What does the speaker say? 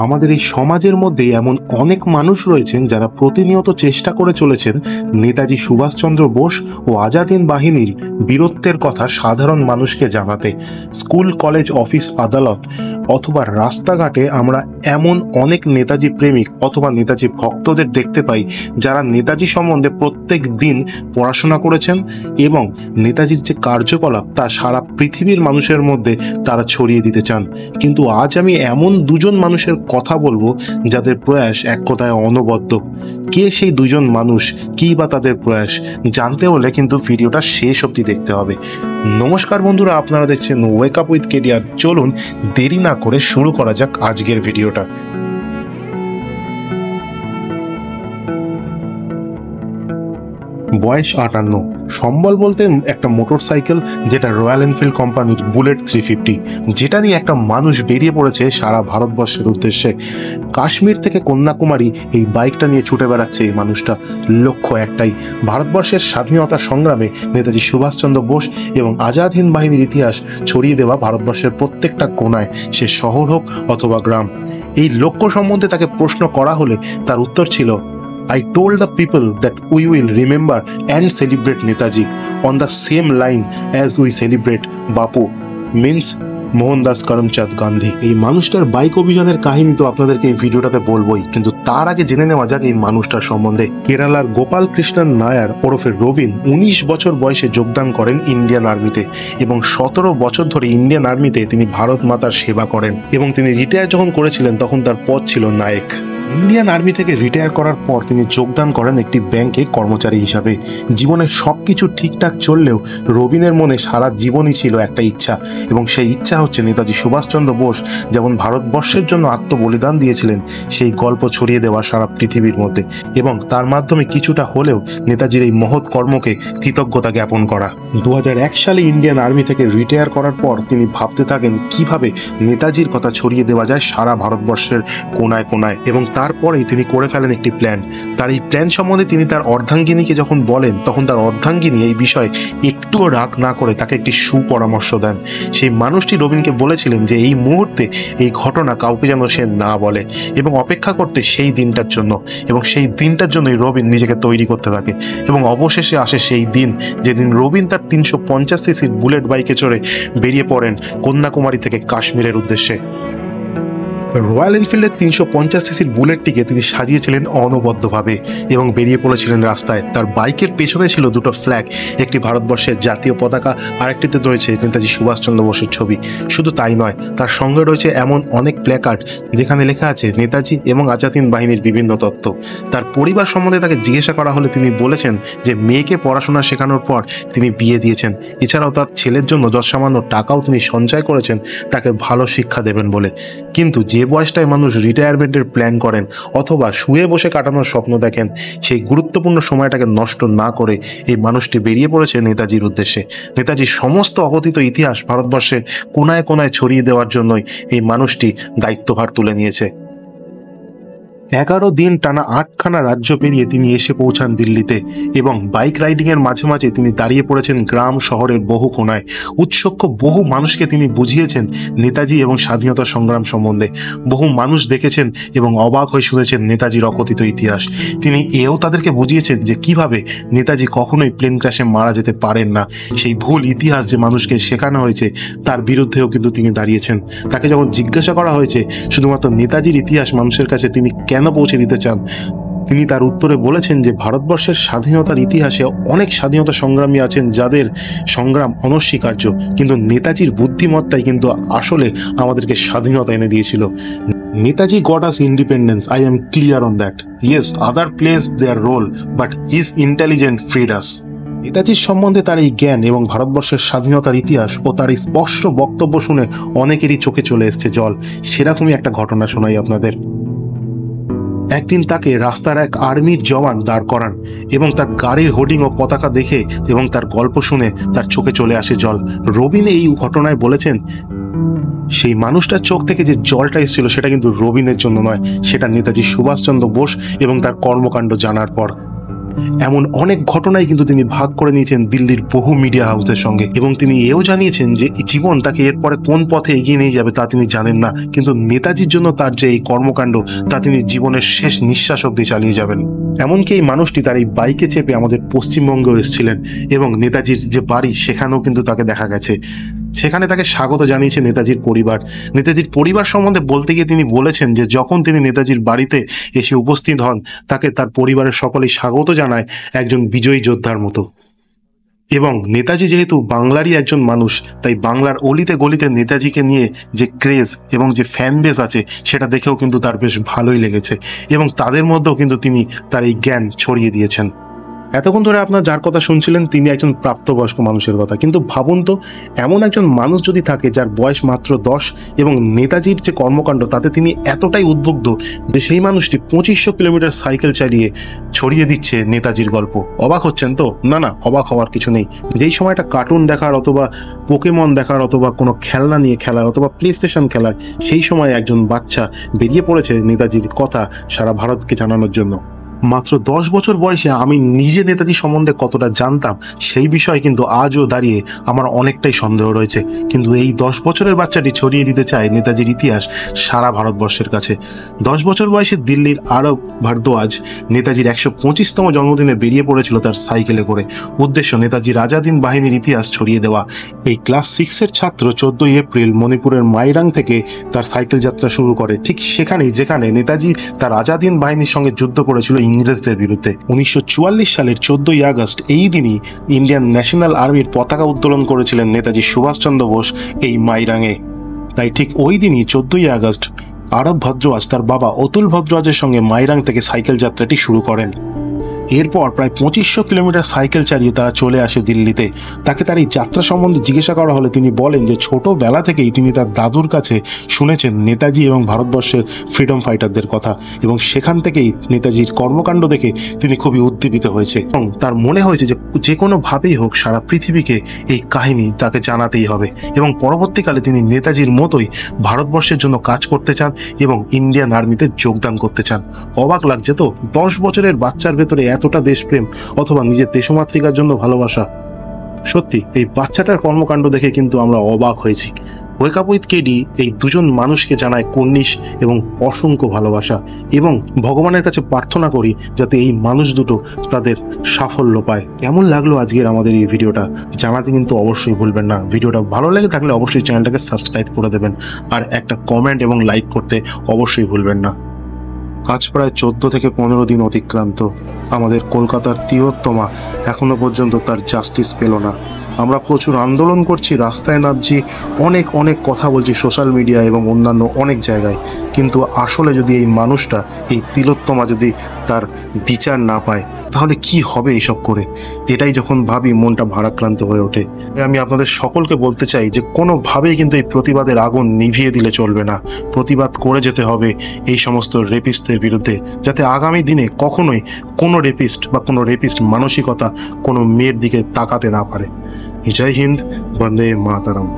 আমাদের এই সমাজের মধ্যে এমন অনেক মানুষ রয়েছেন যারা প্রতিনিয়ত চেষ্টা করে চলেছেন নেতাজি সুভাষচন্দ্র বোস ও আজাদ হিন্দ বাহিনীর বীরত্বের কথা সাধারণ মানুষকে জানাতে। স্কুল, কলেজ, অফিস, আদালত অথবা রাস্তাঘাটে আমরা এমন অনেক নেতাজি প্রেমিক অথবা নেতাজি ভক্তদের দেখতে পাই যারা নেতাজি সম্বন্ধে প্রত্যেক দিন পড়াশোনা করেছেন এবং নেতাজির যে কার্যকলাপ তা সারা পৃথিবীর মানুষের মধ্যে তারা ছড়িয়ে দিতে চান। কিন্তু আজ আমি এমন দুজন মানুষের কথা বলবো যাদের প্রয়াস এক কথায় অনবদ্য। কে সেই দুজন মানুষ, কি বা তাদের প্রয়াস, জানতে হলে কিন্তু ভিডিওটা শেষ অবধি দেখতে হবে। নমস্কার বন্ধুরা, আপনারা দেখছেন ওয়েক আপ উইথ কেডিআর। চলুন দেরি না করে শুরু করা যাক আজকের ভিডিওটা। বয়স 58। সম্বল বলতে একটা মোটরসাইকেল, যেটা রয়্যাল এনফিল্ড কোম্পানির বুলেট 350, যেটা নিয়ে একটা মানুষ বেরিয়ে পড়েছে সারা ভারতবর্ষের উদ্দেশ্যে। কাশ্মীর থেকে কন্যাকুমারী এই বাইকটা নিয়ে ছুটে বেড়াচ্ছে এই মানুষটা। লক্ষ্য একটাই, ভারতবর্ষের স্বাধীনতা সংগ্রামে নেতাজি সুভাষচন্দ্র বোস এবং আজাদ হিন্দ বাহিনীর ইতিহাস ছড়িয়ে দেওয়া ভারতবর্ষের প্রত্যেকটা কোনায়, সে শহর হোক অথবা গ্রাম। এই লক্ষ্য সম্বন্ধে তাকে প্রশ্ন করা হলে তার উত্তর ছিল, I told the people that we will remember and celebrate Netaji on the same line as we celebrate Bapu, means Mohandas Karamchand Gandhi. এই মানুষটার বাইক অভিযানের কাহিনী তো আপনাদেরকে এই ভিডিওটাতে বলবোই, কিন্তু তার আগে জেনে নেওয়া যাক এই মানুষটার সম্বন্ধে। কেরালার গোপাল কৃষ্ণন নায়ার ওরফে রবিন 19 বছর বয়সে যোগদান করেন ইন্ডিয়ান আর্মিতে এবং 17 বছর ধরে ইন্ডিয়ান আর্মিতে তিনি ভারত মাতার সেবা করেন এবং তিনি রিটায়ার যখন করেছিলেন তখন তার পদ ছিল নায়েক। ইন্ডিয়ান আর্মি থেকে রিটায়ার করার পর তিনি যোগদান করেন একটি ব্যাংকে কর্মচারী হিসাবে। জীবনে সবকিছু ঠিকঠাক চললেও রবিনের মনে সারা জীবনই ছিল একটা ইচ্ছা, এবং সেই ইচ্ছা হচ্ছে নেতাজি সুভাষচন্দ্র বোস যেমন ভারতবর্ষের জন্য আত্মবলিদান দিয়েছিলেন সেই গল্প ছড়িয়ে দেওয়া সারা পৃথিবীর মধ্যে এবং তার মাধ্যমে কিছুটা হলেও নেতাজির এই মহৎ কর্মকে কৃতজ্ঞতা জ্ঞাপন করা। 2001 সালে ইন্ডিয়ান আর্মি থেকে রিটায়ার করার পর তিনি ভাবতে থাকেন কিভাবে নেতাজির কথা ছড়িয়ে দেওয়া যায় সারা ভারতবর্ষের কোনায় কোনায়, এবং তারপরেই তিনি করে ফেলেন একটি প্ল্যান। তার এই প্ল্যান সম্বন্ধে তিনি তার অর্ধাঙ্গিনীকে যখন বলেন তখন তার অর্ধাঙ্গিনী এই বিষয়ে একটুও রাগ না করে তাকে একটি সুপরামর্শ দেন। সেই মানুষটি রবিনকে বলেছিলেন যে এই মুহূর্তে এই ঘটনা কাউকে যেন সে না বলে এবং অপেক্ষা করতে সেই দিনটার জন্য, এবং সেই দিনটার জন্যই রবিন নিজেকে তৈরি করতে থাকে। এবং অবশেষে আসে সেই দিন যেদিন রবিন তার 350 সিসির বুলেট বাইকে চড়ে বেরিয়ে পড়েন কন্যাকুমারী থেকে কাশ্মীরের উদ্দেশ্যে। রয়্যাল এনফিল্ডের 350 সিসির বুলেটটিকে তিনি সাজিয়েছিলেন অনবদ্যভাবে এবং বেরিয়ে পড়েছিলেন রাস্তায়। তার বাইকের পেছনে ছিল দুটো ফ্ল্যাগ, একটি ভারতবর্ষের জাতীয় পতাকা, আরেকটিতে রয়েছে নেতাজি সুভাষচন্দ্র বোসের ছবি। শুধু তাই নয়, তার সঙ্গে রয়েছে এমন অনেক প্ল্যাকার্ড যেখানে লেখা আছে নেতাজি এবং আজাদ হিন্দ বাহিনীর বিভিন্ন তত্ত্ব। তার পরিবার সম্বন্ধে তাকে জিজ্ঞাসা করা হলে তিনি বলেছেন যে মেয়েকে পড়াশোনা শেখানোর পর তিনি বিয়ে দিয়েছেন। এছাড়াও তার ছেলের জন্য যৎসামান্য টাকাও তিনি সঞ্চয় করেছেন তাকে ভালো শিক্ষা দেবেন বলে। কিন্তু যে বয়সটায় মানুষ রিটায়ারমেন্টের প্ল্যান করেন অথবা শুয়ে বসে কাটানোর স্বপ্ন দেখেন, সেই গুরুত্বপূর্ণ সময়টাকে নষ্ট না করে এই মানুষটি বেরিয়ে পড়েছে নেতাজির উদ্দেশ্যে। নেতাজির সমস্ত অকথিত ইতিহাস ভারতবর্ষের কোনায় কোনায় ছড়িয়ে দেওয়ার জন্যই এই মানুষটি দায়িত্বভার তুলে নিয়েছে। 11 দিন টানা 8খানা রাজ্য পেরিয়ে তিনি এসে পৌঁছান দিল্লিতে এবং বাইক রাইডিং এর মাঝে মাঝে তিনি দাঁড়িয়ে পড়েছেন গ্রাম শহরের বহু কোনায়। উৎসুক বহু মানুষকে তিনি বুঝিয়েছেন নেতাজি এবং স্বাধীনতা সংগ্রাম সম্বন্ধে। বহু মানুষ দেখেছেন এবং অবাক হয়ে শুনেছেন নেতাজির অকথিত ইতিহাস। তিনি এও তাদেরকে বুঝিয়েছেন যে কিভাবে নেতাজি কখনোই প্লেন ক্র্যাশে মারা যেতে পারেন না। সেই ভুল ইতিহাস যে মানুষকে শেখানো হয়েছে তার বিরুদ্ধেও কিন্তু তিনি দাঁড়িয়েছেন। তাকে যখন জিজ্ঞাসা করা হয়েছে শুধুমাত্র নেতাজির ইতিহাস মানুষের কাছে তিনি কেন পৌঁছে দিতে চান, তিনি তার উত্তরে বলেছেন যে ভারতবর্ষের স্বাধীনতার ইতিহাসে অনেক স্বাধীনতা সংগ্রামী আছেন যাদের সংগ্রাম অনস্বীকার্য, কিন্তু নেতাজির বুদ্ধিমত্তাই কিন্তু আসলে আমাদেরকে স্বাধীনতা এনে দিয়েছিল। Netaji got us independence, I am clear on that. Yes, other plays their role, but his intelligence freed us. নেতাজির সম্বন্ধে তার এই জ্ঞান এবং ভারতবর্ষের স্বাধীনতার ইতিহাস ও তার এই স্পষ্ট বক্তব্য শুনে অনেকেরই চোখে চলে এসছে জল। সেরকমই একটা ঘটনা শোনাই আপনাদের। একদিন তাকে রাস্তার এক আর্মির জওয়ান দাঁড় করান এবং তার গাড়ির হোর্ডিং ও পতাকা দেখে এবং তার গল্প শুনে তার চোখে চলে আসে জল। রবিন এই ঘটনায় বলেছেন সেই মানুষটার চোখ থেকে যে জলটা এসেছিল সেটা কিন্তু রবিনের জন্য নয়, সেটা নেতাজি সুভাষচন্দ্র বোস এবং তার কর্মকাণ্ড জানার পর। এমন অনেক ঘটনাই কিন্তু তিনি ভাগ করে নিয়েছেন দিল্লির বহু মিডিয়া হাউসের সঙ্গে, এবং তিনি এও জানিয়েছেন যে জীবন তাকে এরপরে কোন পথে এগিয়ে নিয়ে যাবে তা তিনি জানেন না, কিন্তু নেতাজির জন্য তার যে এই কর্মকাণ্ড তা তিনি জীবনের শেষ নিঃশ্বাস অবধি চালিয়ে যাবেন। এমনকি এই মানুষটি তার এই বাইকে চেপে আমাদের পশ্চিমবঙ্গেও এসেছিলেন, এবং নেতাজির যে বাড়ি সেখানেও কিন্তু তাকে দেখা গেছে। সেখানে তাকে স্বাগত জানিয়েছে নেতাজির পরিবার। নেতাজির পরিবার সম্বন্ধে বলতে গিয়ে তিনি বলেছেন যে যখন তিনি নেতাজির বাড়িতে এসে উপস্থিত হন, তাকে তার পরিবারের সকলেই স্বাগত জানায় একজন বিজয়ী যোদ্ধার মতো। এবং নেতাজি যেহেতু বাংলারই একজন মানুষ, তাই বাংলার অলিতে গলিতে নেতাজিকে নিয়ে যে ক্রেজ এবং যে ফ্যান বেস আছে সেটা দেখেও কিন্তু তার বেশ ভালোই লেগেছে, এবং তাদের মধ্যেও কিন্তু তিনি তার এই জ্ঞান ছড়িয়ে দিয়েছেন। এতক্ষণ ধরে আপনার যার কথা শুনছিলেন তিনি একজন প্রাপ্তবয়স্ক মানুষের কথা, কিন্তু ভাবুন তো এমন একজন মানুষ যদি থাকে যার বয়স মাত্র 10 এবং নেতাজির যে কর্মকাণ্ড তাতে তিনি এতটাই উদ্বুদ্ধ যে সেই মানুষটি 2500 কিলোমিটার সাইকেল চালিয়ে ছড়িয়ে দিচ্ছে নেতাজির গল্প। অবাক হচ্ছেন তো? না না, অবাক হওয়ার কিছু নেই। যেই সময়টা কার্টুন দেখার অথবা পোকেমন দেখার অথবা কোনো খেলনা নিয়ে খেলার অথবা প্লে স্টেশন খেলার, সেই সময় একজন বাচ্চা বেরিয়ে পড়েছে নেতাজির কথা সারা ভারতকে জানানোর জন্য। মাত্র 10 বছর বয়সে আমি নিজে নেতাজি সম্বন্ধে কতটা জানতাম সেই বিষয়ে কিন্তু আজও দাঁড়িয়ে আমার অনেকটাই সন্দেহ রয়েছে, কিন্তু এই 10 বছরের বাচ্চাটি ছড়িয়ে দিতে চায় নেতাজির ইতিহাস সারা ভারতবর্ষের কাছে। 10 বছর বয়সে দিল্লির আরব ভারদ্বাজ নেতাজির 125তম জন্মদিনে বেরিয়ে পড়েছিল তার সাইকেলে করে। উদ্দেশ্য নেতাজির আজাদিন বাহিনীর ইতিহাস ছড়িয়ে দেওয়া। এই ক্লাস 6-এর ছাত্র 14 এপ্রিল মণিপুরের মাইরাং থেকে তার সাইকেল যাত্রা শুরু করে, ঠিক সেখানেই যেখানে নেতাজি তার আজাদিন বাহিনীর সঙ্গে যুদ্ধ করেছিল ইংরেজদের বিরুদ্ধে। 1944 সালের 14 আগস্ট এই দিনই ইন্ডিয়ান ন্যাশনাল আর্মির পতাকা উত্তোলন করেছিলেন নেতাজি সুভাষচন্দ্র বোস এই মাইরাঙে। তাই ঠিক ওই দিনই 14 আগস্ট আরব ভদ্রওয়াজ তার বাবা অতুল ভদ্রওয়াজের সঙ্গে মাইরাং থেকে সাইকেল যাত্রাটি শুরু করেন। এরপর প্রায় 2500 কিলোমিটার সাইকেল চালিয়ে তারা চলে আসে দিল্লিতে। তাকে তার এই যাত্রা সম্বন্ধে জিজ্ঞাসা করা হলে তিনি বলেন যে ছোটবেলা থেকেই তিনি তার দাদুর কাছে শুনেছেন নেতাজি এবং ভারতবর্ষের ফ্রিডম ফাইটারদের কথা, এবং সেখান থেকেই নেতাজির কর্মকাণ্ড দেখে তিনি খুবই উদ্দীপিত হয়েছে, এবং তার মনে হয়েছে যে কোনোভাবেই হোক সারা পৃথিবীকে এই কাহিনী তাকে জানাতেই হবে, এবং পরবর্তীকালে তিনি নেতাজির মতোই ভারতবর্ষের জন্য কাজ করতে চান এবং ইন্ডিয়ান আর্মিতে যোগদান করতে চান। অবাক লাগছে তো? 10 বছরের বাচ্চার ভেতরে এতটা দেশপ্রেম অথবা নিজের দেশমাতৃকার জন্য ভালোবাসা। সত্যি এই বাচ্চাটার কর্মকাণ্ড দেখে কিন্তু আমরা অবাক হয়েছি। ওয়েক আপ উইথ কেডি এই দুজন মানুষকে জানায় কুর্নিশ এবং অসংখ্য ভালোবাসা, এবং ভগবানের কাছে প্রার্থনা করি যাতে এই মানুষ দুটো তাদের সাফল্য পায়। কেমন লাগলো আজকের আমাদের এই ভিডিওটা জানাতে কিন্তু অবশ্যই ভুলবেন না। ভিডিওটা ভালো লেগে থাকলে অবশ্যই চ্যানেলটাকে সাবস্ক্রাইব করে দেবেন, আর একটা কমেন্ট এবং লাইক করতে অবশ্যই ভুলবেন না। আজ প্রায় 14 থেকে 15 দিন অতিক্রান্ত, আমাদের কলকাতার তিলোত্তমা এখনো পর্যন্ত তার জাস্টিস পেল না। আমরা প্রচুর আন্দোলন করছি, রাস্তায় নামছি, অনেক কথা বলছি সোশ্যাল মিডিয়া এবং অন্যান্য অনেক জায়গায়, কিন্তু আসলে যদি এই মানুষটা, এই তিলোত্তমা যদি তার বিচার না পায় তাহলে কি হবে এইসব করে? এটাই যখন ভাবি মনটা ভারাক্রান্ত হয়ে ওঠে। আমি আপনাদের সকলকে বলতে চাই যে কোনোভাবেই কিন্তু এই প্রতিবাদের আগুন নিভিয়ে দিলে চলবে না। প্রতিবাদ করে যেতে হবে এই সমস্ত রেপিস্টদের বিরুদ্ধে, যাতে আগামী দিনে কখনোই কোনো রেপিস্ট বা কোনো রেপিস্ট মানসিকতা কোনো মেয়ের দিকে তাকাতে না পারে। জয় হিন্দ, বন্দে মাতরম।